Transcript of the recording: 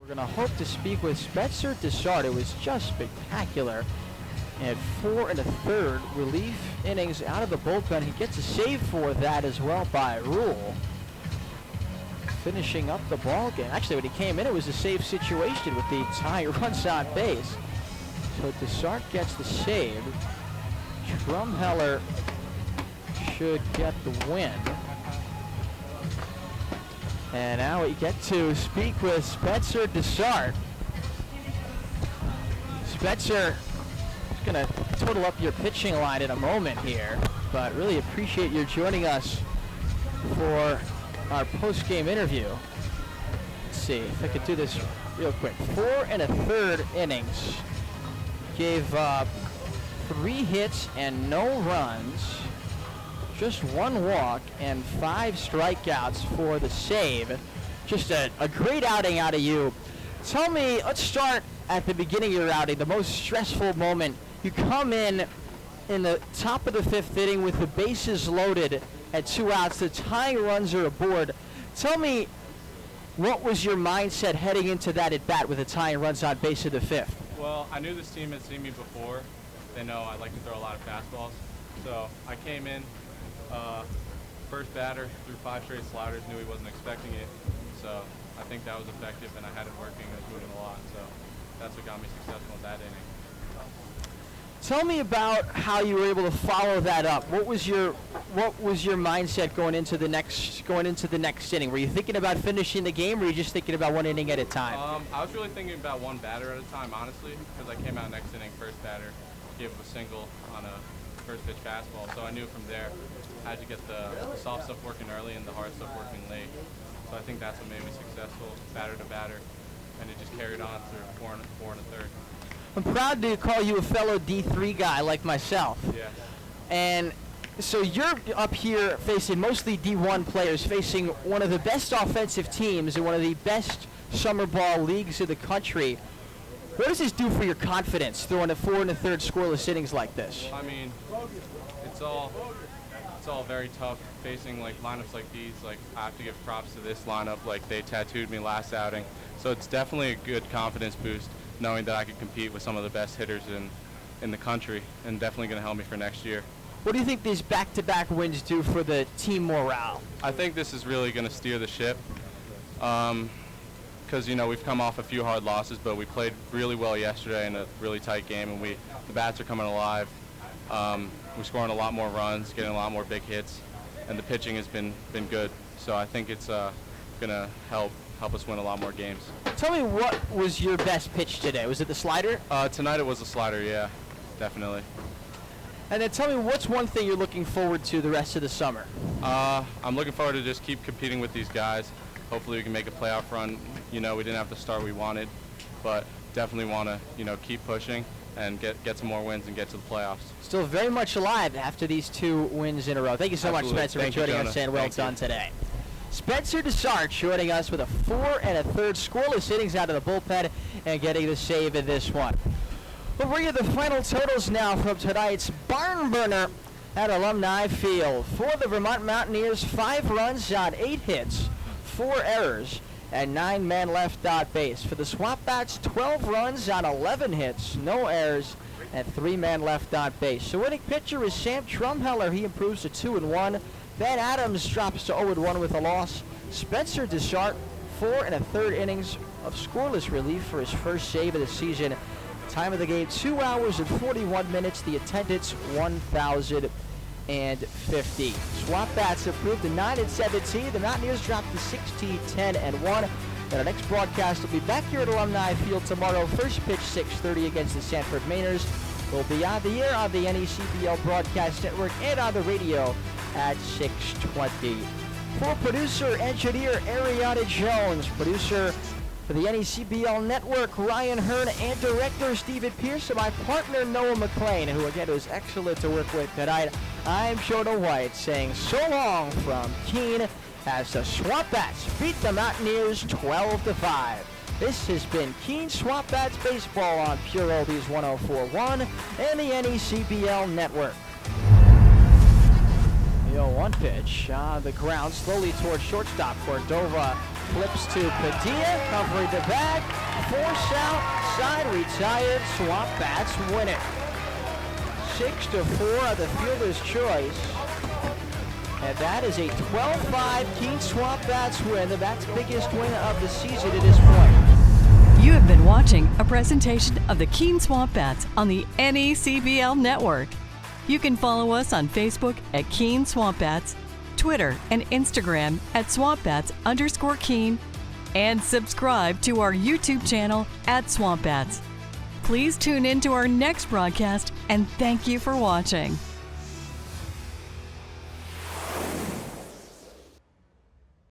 We're going to hope to speak with Spencer Dessart. It was just spectacular. And 4 1/3 relief innings out of the bullpen. He gets a save for that as well by rule. Finishing up the ball game. Actually, when he came in, it was a save situation with the tying runs on base. So Dessart gets the save. Drumheller should get the win. And now we get to speak with Spencer Dessart. Spencer is going to total up your pitching line in a moment here, but really appreciate you joining us for our post-game interview. Let's see if I could do this real quick. 4 1/3 innings. Gave up 3 hits and no runs. Just 1 walk and 5 strikeouts for the save. Just a great outing out of you. Tell me, let's start at the beginning of your outing, the most stressful moment. You come in the top of the 5th inning with the bases loaded at 2 outs. The tying runs are aboard. Tell me, what was your mindset heading into that at bat with the tying runs on base of the 5th? Well, I knew this team had seen me before. They know I like to throw a lot of fastballs. So I came in, first batter, threw 5 straight sliders, knew he wasn't expecting it. So I think that was effective, and I had it working. I was moving a lot. So that's what got me successful in that inning. Tell me about how you were able to follow that up. What was your mindset going into the next inning? Were you thinking about finishing the game, or were you just thinking about 1 inning at a time? I was really thinking about 1 batter at a time, honestly, because I came out next inning, first batter, gave up a single on a first pitch fastball. So I knew from there I had to get the soft stuff working early and the hard stuff working late. So I think that's what made me successful, batter to batter, and it just carried on through 4 1/3. I'm proud to call you a fellow D3 guy like myself. Yeah. And so you're up here facing mostly D1 players, facing one of the best offensive teams in one of the best summer ball leagues in the country. What does this do for your confidence, throwing a 4 1/3 scoreless innings like this? I mean, it's all very tough facing like lineups like these. Like, I have to give props to this lineup. Like, they tattooed me last outing. So it's definitely a good confidence boost knowing that I could compete with some of the best hitters in the country, and definitely going to help me for next year. What do you think these back-to-back wins do for the team morale? I think this is really going to steer the ship because, you know, we've come off a few hard losses, but we played really well yesterday in a really tight game, and the bats are coming alive. We're scoring a lot more runs, getting a lot more big hits, and the pitching has been good. So I think it's going to help us win a lot more games. Tell me, what was your best pitch today? Was it the slider? Tonight it was a slider, yeah, definitely. And then tell me, what's one thing you're looking forward to the rest of the summer? I'm looking forward to just keep competing with these guys. Hopefully we can make a playoff run. You know, we didn't have the start we wanted, but definitely want to, you know, keep pushing and get some more wins and get to the playoffs. Still very much alive after these 2 wins in a row. Thank you so much, Spencer, for joining us, and well done today. Spencer Dessart joining us with a 4 1/3 scoreless innings out of the bullpen and getting the save in this one. We'll bring you the final totals now from tonight's barn burner at Alumni Field. For the Vermont Mountaineers, 5 runs on 8 hits, 4 errors, and 9 men left on base. For the Swamp Bats, 12 runs on 11 hits, no errors, and 3 men left on base. The winning pitcher is Sam Drumheller. He improves to 2-1. Ben Adams drops to 0-1 with a loss. Spencer Dessart, 4 1/3 innings of scoreless relief for his first save of the season. Time of the game, 2 hours and 41 minutes. The attendance, 1,050. Swamp Bats improved to 9-17. The Mountaineers dropped to 16-10-1. And our next broadcast will be back here at Alumni Field tomorrow. First pitch, 6:30 against the Sanford Mainers. We'll be on the air on the NECBL Broadcast Network and on the radio at 6:20. For producer, engineer Ariana Jones, producer for the NECBL Network, Ryan Hearn, and director Stephen Pierce, and my partner Noah McLean, who again was excellent to work with tonight. I'm Jonah White saying so long from Keene as the Swamp Bats beat the Mountaineers 12-5. This has been Keene Swamp Bats Baseball on Pure Oldies 104.1 and the NECBL Network. The 0-1 pitch on the ground slowly towards shortstop. Cordova Flips to Padilla, covering the bag. Force out, side retired. Swamp Bats win it. 6-4 of the fielder's choice. And that is a 12-5 Keene Swamp Bats win, the Bats' biggest win of the season to this point. You have been watching a presentation of the Keene Swamp Bats on the NECBL Network. You can follow us on Facebook at Keene Swamp Bats, Twitter and Instagram at SwampBats_Keene, and subscribe to our YouTube channel at Swamp Bats. Please tune in to our next broadcast, and thank you for watching.